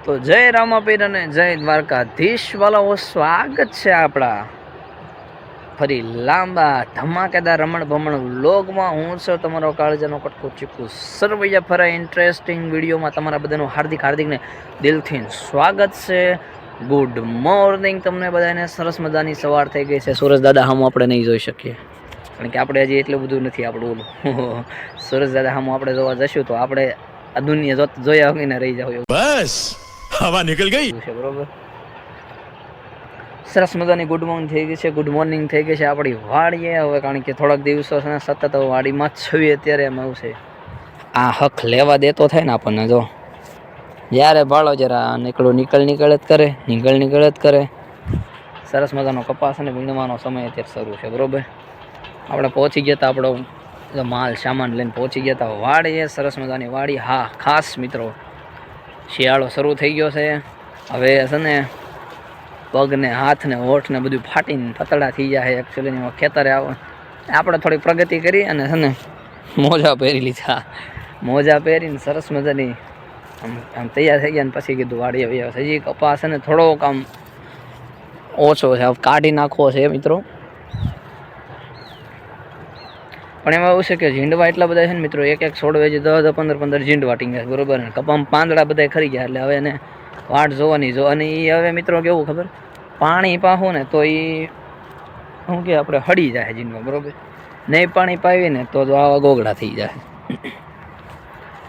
તો જય રામાપીર અને જય દ્વારકાધીશ વાલાઓ, સ્વાગત છે આપણા ફરી લાંબા ધમાકેદાર રમણ ભમણ વ્લોગમાં. હું છું તમારો કાળજાનો કટકો ચીકુ સરવૈયા ફરા ઇન્ટરેસ્ટિંગ વિડીયોમાં તમારા બધાનું હાર્દિકને દિલથી સ્વાગત છે. ગુડ મોર્નિંગ તમને બધાને. સરસ મજાની સવાર થઈ ગઈ છે. સુરજ દાદા હામું આપણે નહીં જોઈ શકીએ, કારણ કે આપણે હજી એટલું બધું નથી આપણું ઓલું. સુરજ દાદા હામું આપણે જોવા જશું તો આપણે આ દુનિયા જોયા વગર રહી જાવ બસ હવા નીકળ ગઈ છે. બરોબર, સરસ મજાની ગુડ મોર્નિંગ થઈ ગઈ છે. ગુડ મોર્નિંગ થઈ ગઈ છે આપણી વાડીએ હવે, કારણ કે થોડાક દિવસો સતત વાડીમાં જ છવી. અત્યારે એમ આવશે આ હક લેવા દેતો થાય ને આપણને. જો જ્યારે ભાળો જરા નીકળ જ કરે. સરસ મજાનો કપાસ અને વીણવાનો સમય અત્યારે શરૂ છે. બરોબર, આપણે પહોંચી ગયા હતા, આપણો માલ સામાન લઈને પહોંચી ગયા હતા વાડીએ. સરસ મજાની વાડી. હા, ખાસ મિત્રો, શિયાળો શરૂ થઈ ગયો છે. હવે છે ને પગ ને હાથ ને હોઠ ને બધું ફાટીને પતળા થઈ જાય. એકચ્યુઅલી ખેતરે આપણે થોડી પ્રગતિ કરી અને છે ને મોજા પહેરી લીધા. મોજા પહેરીને સરસ મજાની આમ તૈયાર થઈ ગયા ને પછી કીધું વાડી આવી. હજી કપાસ ને થોડોક આમ ઓછો છે, કાઢી નાખવો છે મિત્રો. પણ એમાં એવું છે કે ઝીંડવા એટલા બધા છે ને મિત્રો, એક છોડવે જે 10-15 ઝીંડવા ટીંગ્યા. બરોબર, ને કપામાં પાંદડા બધા ખરી ગયા. એટલે હવે એને વાટ જોવાની અને એ હવે મિત્રો કેવું ખબર, પાણી પાવું ને તો એ શું કે આપણે હળી જાય ઝીંડવા. બરોબર, નહીં પાણી પાવીએ ને તો આવા ગોગડા થઈ જાય.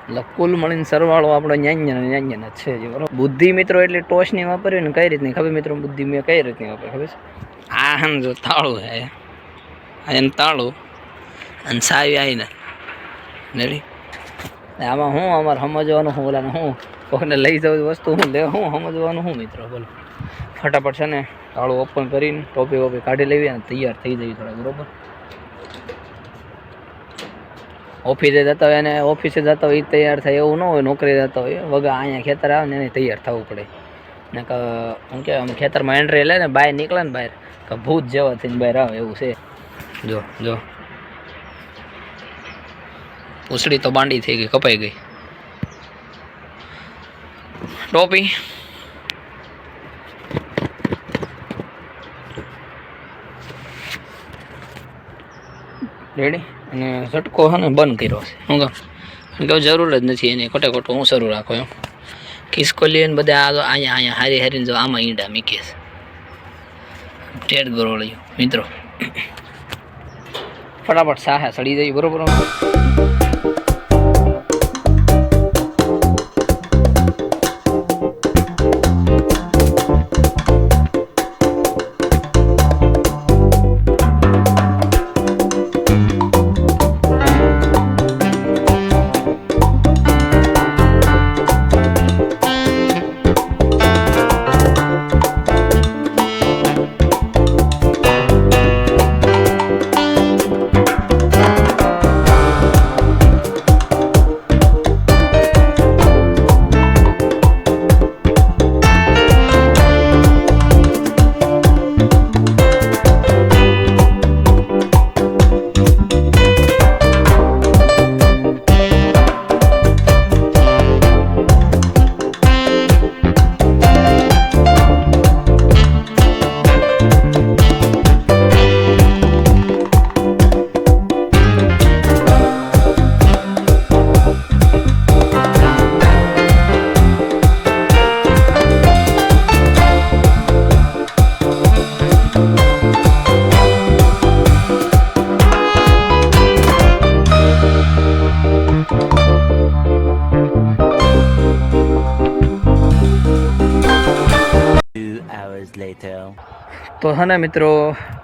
એટલે કુલ મળીને સરવાળો આપણો ન્યાન્યન જ છે. બરોબર, બુદ્ધિ મિત્રો એટલી ટોચની વાપરવી ને કઈ રીતની ખબર મિત્રો? બુદ્ધિ મેં કઈ રીતની વાપરી ખબર છે? આ જો તાળું છે, એને તાળું અને સાવી આવીને રેડી. આમાં હું અમારે સમજવાનું હું, ઓલાને હું કોઈને લઈ જવું વસ્તુ હું લે, હું સમજવાનું હું મિત્રો? બોલો, ફટાફટ છે ને તાળું ઓપન કરીને ટોપી વોપી કાઢી લેવી અને તૈયાર થઈ જવી થોડા. બરોબર, ઓફિસે જતા હોય અને ઓફિસે જતા હોય એ તૈયાર થાય એવું ન હોય. નોકરી જતા હોય વગર અહીંયા ખેતર આવે ને એને તૈયાર થવું પડે. ને શું કે આમ ખેતરમાં એન્ટ્રી લે ને બહાર નીકળે ને બહાર કે ભૂત જેવા થઈને બહાર આવે એવું છે. જો ઉસળી તો બાંડી થઈ ગઈ, કપાઈ ગઈ. ટોપી રેડી અને ઝટકો છે ને બંધ કર્યો છે. શું કહું જરૂર જ નથી એની, ખોટું હું શરૂ રાખો એમ. ખિસકોલી ને બધા અહીંયા હારીને જો આમાં ઈંડા મીકે છે. ટેડ ગરોળ્યું મિત્રો, ફટાફટ સાહે સડી જાય. બરોબર, તો છે ને મિત્રો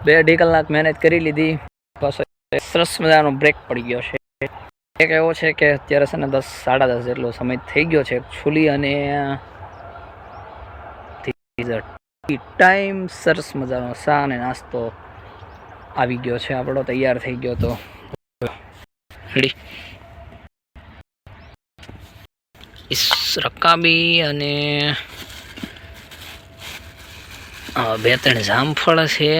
2-2.5 કલાક મહેનત કરી લીધી. બસ સરસ મજાનો બ્રેક પડી ગયો છે. એક એવો છે કે અત્યારે છે ને 10-10:30 જેટલો સમય થઈ ગયો છે એકચ્યુઅલી, અને ટાઈમ સરસ મજાનો ચા અને નાસ્તો આવી ગયો છે આપણો, તૈયાર થઈ ગયો. તો રેડી રકાબી અને 2-3 જામફળ છે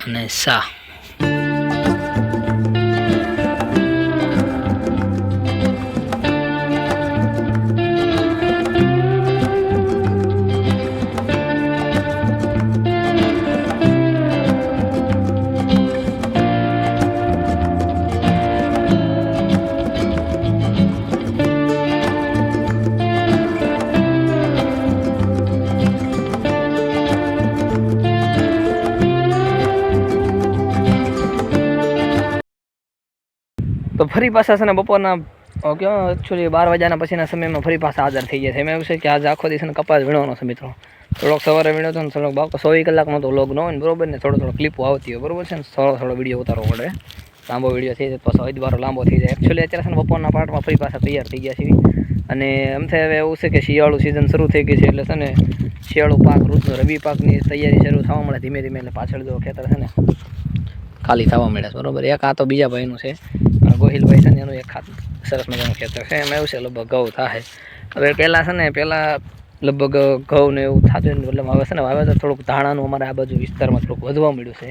અને સા. તો ફરી પાછા છે ને બપોરના કેવો એકચ્યુઅલી 12 વાગ્યાના પછીના સમયમાં ફરી પાછા હાજર થઈ ગયા છે. એમાં એવું છે કે આજે આખો દિવસ કપાસ વીણવાનો છે મિત્રો. થોડોક સવારે વીણ્યો હતો ને થોડોક 24 કલાકનો તો વ્લોગ ન હોય ને બરોબર ને, થોડો ક્લિપો આવતી હોય બરોબર છે ને, થોડો વિડીયો ઉતારવો પડે. લાંબો વિડીયો થઈ જાય પાછો અધવારો લાંબો થઈ જાય. એકચ્યુઅલી અત્યારે છે ને બપોરના પાર્ટમાં ફરી પાછા તૈયાર થઈ ગયા છીએ. અને એમ થાય હવે એવું છે કે શિયાળું સિઝન શરૂ થઈ ગઈ છે એટલે છે ને શિયાળુ પાક ઋતુ રવિ પાકની તૈયારી શરૂ થવા મળે ધીમે ધીમે. એટલે પાછળ જો ખેતર છે ને ખાલી થવા મળે છે બરોબર. એક આ તો બીજા ભાઈનું છે ગોહિલભાઈ છે ને, એનું એક સરસ મજાનું ખેતર છે. એમાં એવું છે લગભગ ઘઉં થાય. હવે પહેલાં છે ને લગભગ ઘઉં ને એવું થતું મતલબ હવે છે ને વાવેતર થોડુંક ધાણાનું અમારે આ બાજુ વિસ્તારમાં થોડુંક વધવા મળ્યું છે.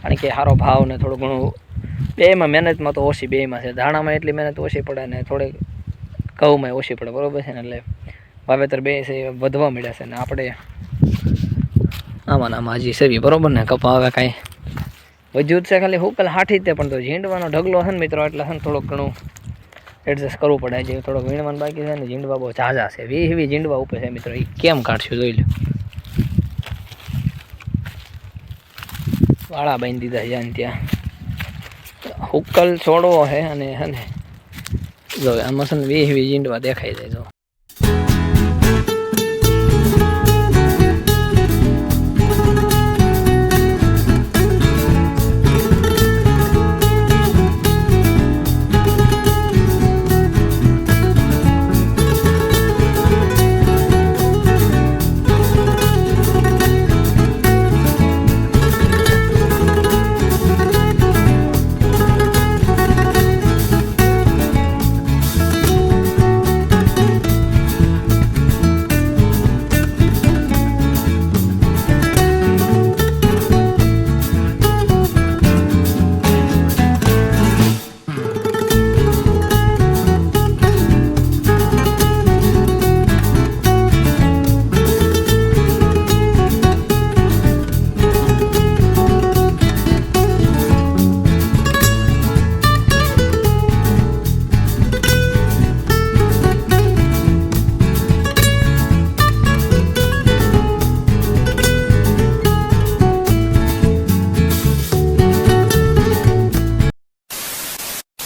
કારણ કે સારો ભાવ ને થોડું ઘણું બેમાં મહેનતમાં તો ઓછી, બેમાં છે. ધાણામાં એટલી મહેનત ઓછી પડે ને થોડીક ઘઉંમાં ઓછી પડે બરોબર છે ને. એટલે વાવેતર બે છે વધવા મળ્યા છે ને આપણે આમાં હજી સેવી બરોબર ને. કપા હવે કાંઈ વજૂદ છે ખાલી હુકલ હાઠી તે, પણ તો ઝીંડવાનો ઢગલો છે ને મિત્રો એટલે છે ને થોડુંક ઘણું એડજસ્ટ કરવું પડે. જે થોડોક વીણવાનું બાકી છે ને, ઝીંડવા બહુ ઝાઝા છે, 20 ઝીંડવા ઉપર છે મિત્રો. એ કેમ કાઢશું જોઈ લો. વાળા બાંધી દીધા છે ને ત્યાં હુકલ છોડવો છે અને હે ને જો આમાં છે ને 20 ઝીંડવા દેખાઈ જાય. જો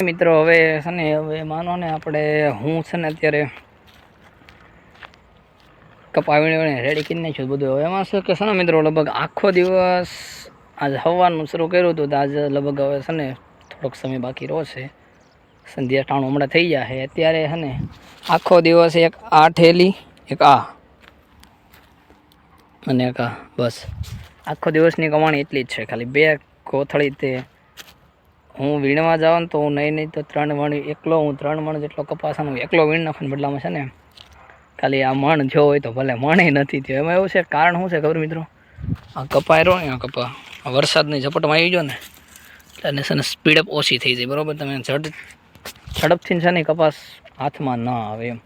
મિત્રો હવે છે ને હવે માનો ને આપણે હું છે ને અત્યારે કપા વીણીને રેડી કરી નાખ્યું બધું. હવે એમાં છે કે છે ને મિત્રો લગભગ આખો દિવસ આજે સવારનું શરૂ કર્યું હતું તો આજે લગભગ હવે છે ને થોડોક સમય બાકી રહ્યો છે. સંધ્યા ટાણું હમણાં થઈ ગયા છે. અત્યારે છે ને આખો દિવસ એક આ ઠેલી, એક આ અને એક આ, બસ આખો દિવસની કમાણી એટલી જ છે. ખાલી 2 કોથળી તે હું વીણવા જાઉં ને તો હું નહીં તો 3 મણ એકલો, હું 3 મણ જેટલો કપાસાનો એકલો વીણ નાખું બદલામાં છે ને ખાલી આ મણ જો હોય તો ભલે મણે નથી થયો. એમાં એવું છે કારણ શું છે ખબર મિત્રો, આ કપા રહ્યો ને, આ કપા વરસાદની ઝપટમાં આવી ગયો ને એટલે એને છે ને સ્પીડઅપ ઓછી થઈ જાય બરાબર. તમે ઝડપથી છે ને કપાસ હાથમાં ના આવે એમ.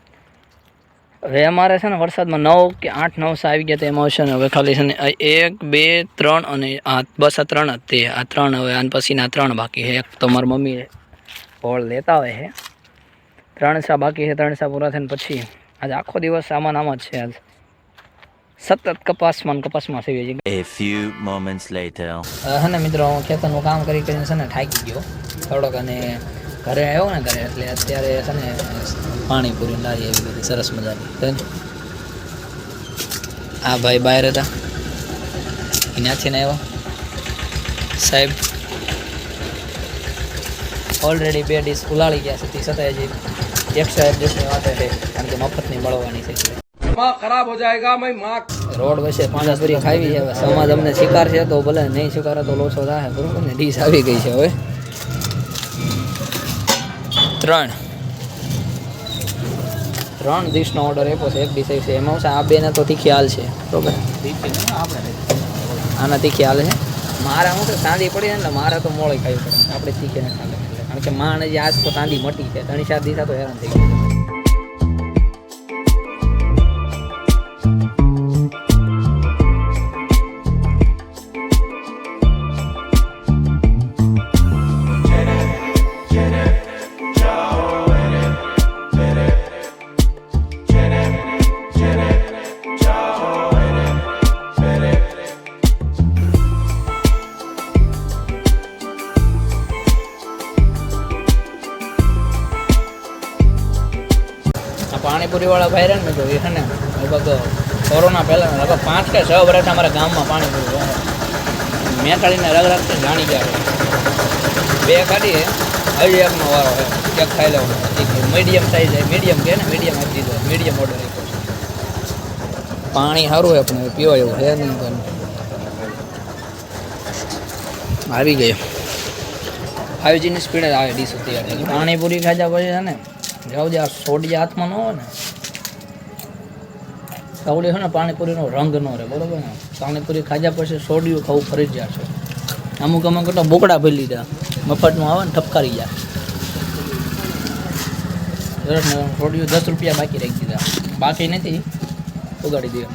હવે અમારે છે ને વરસાદમાં 9 કે 8 9 આવી ગયા તો એમાં આવશે ને હવે ખાલી છે ને 1 2 3 અને આ બસ આ 3 જ તે આ 3 હવે આને પછીના 3 બાકી છે. એક તો મારી મમ્મી હોળ લેતા હોય છે, 3 સા બાકી છે. 3 સા પૂરા થઈને પછી આજે આખો દિવસ આમાં જ છે. આજ સતત કપાસમાં સેવી છે. A few moments later. હે ને મિત્રો હું ખેતરનું કામ કરી કરીને છે ને થાકી ગયો થોડોક અને ઘરે આવ્યો ને ઘરે એટલે અત્યારે છે ને પાણીપુરી લારી એવી બધી સરસ મજાની. આ ભાઈ બહાર હતા ત્યાંથી ને આવ્યો સાહેબ. ઓલરેડી 2 ડીશ ઉલાળી ગયા છે તે છતાંય હજી 110ની વાતે છે કારણ કે મફતની મળવાની છે. ખરાબ હો જાયગા ભાઈ માક રોડ વચ્ચે પાણીપુરી ખાવી છે. હવે સમાજ અમને શિકાર છે તો ભલે નહીં સ્વીકારે તો લોચો થાય બરોબર ને. ડીશ આવી ગઈ છે હવે 3 ડીશનો ઓર્ડર આપ્યો છે. 1 ડીશ આવી છે એમાં છે આ 2 ને તો તીખી હાલ છે બરોબર. આના તીખી હાલ છે. મારે શું છે સાંદી પડી ને મારે તો મોળી ખાવી પડે, આપણે તીખી ને ખાલે કારણ કે માણ જે આજ તો સાંદી મટી છે. 3-4 દિવસ તો હેરાન થઈ ગયું. પાણીપુરીવાળા ભાઈ રહે ને તો એ છે ને લગભગ કોરોના પહેલાં લગભગ 5 કે 6 વર્ષ અમારા ગામમાં પાણીપુરી રહે. મેથાળીને રગ રગથી જાણી ગયા બે કાઢીએ હજી એકનો વારો છે એક ખાઈ લેવાનો મીડિયમ સાઈઝ છે મીડિયમ કે ને મીડિયમ આપી દીધો મીડિયમ ઓર્ડર આપ્યો છે. પાણી સારું હોય પણ પીવાય એવું છે નહીં પણ આવી ગયો 5Gની સ્પીડે આવે ડીશ અત્યારે પાણીપુરી ખાધા પછી છે ને જાવ જે આ સોડિયા હાથમાં ન હોય ને સાવડી છે ને પાણીપુરીનો રંગ ન રહે બરોબર ને પાણીપુરી ખાધા પછી સોડિયું ખાવું ફરજિયાત છે. અમુક તો બોકડા ભરી લીધા મફતનું આવે ને ઠપકારી જાય સોડિયું 10 રૂપિયા બાકી રાખી દીધા બાકી નથી ઉગાડી દઈએ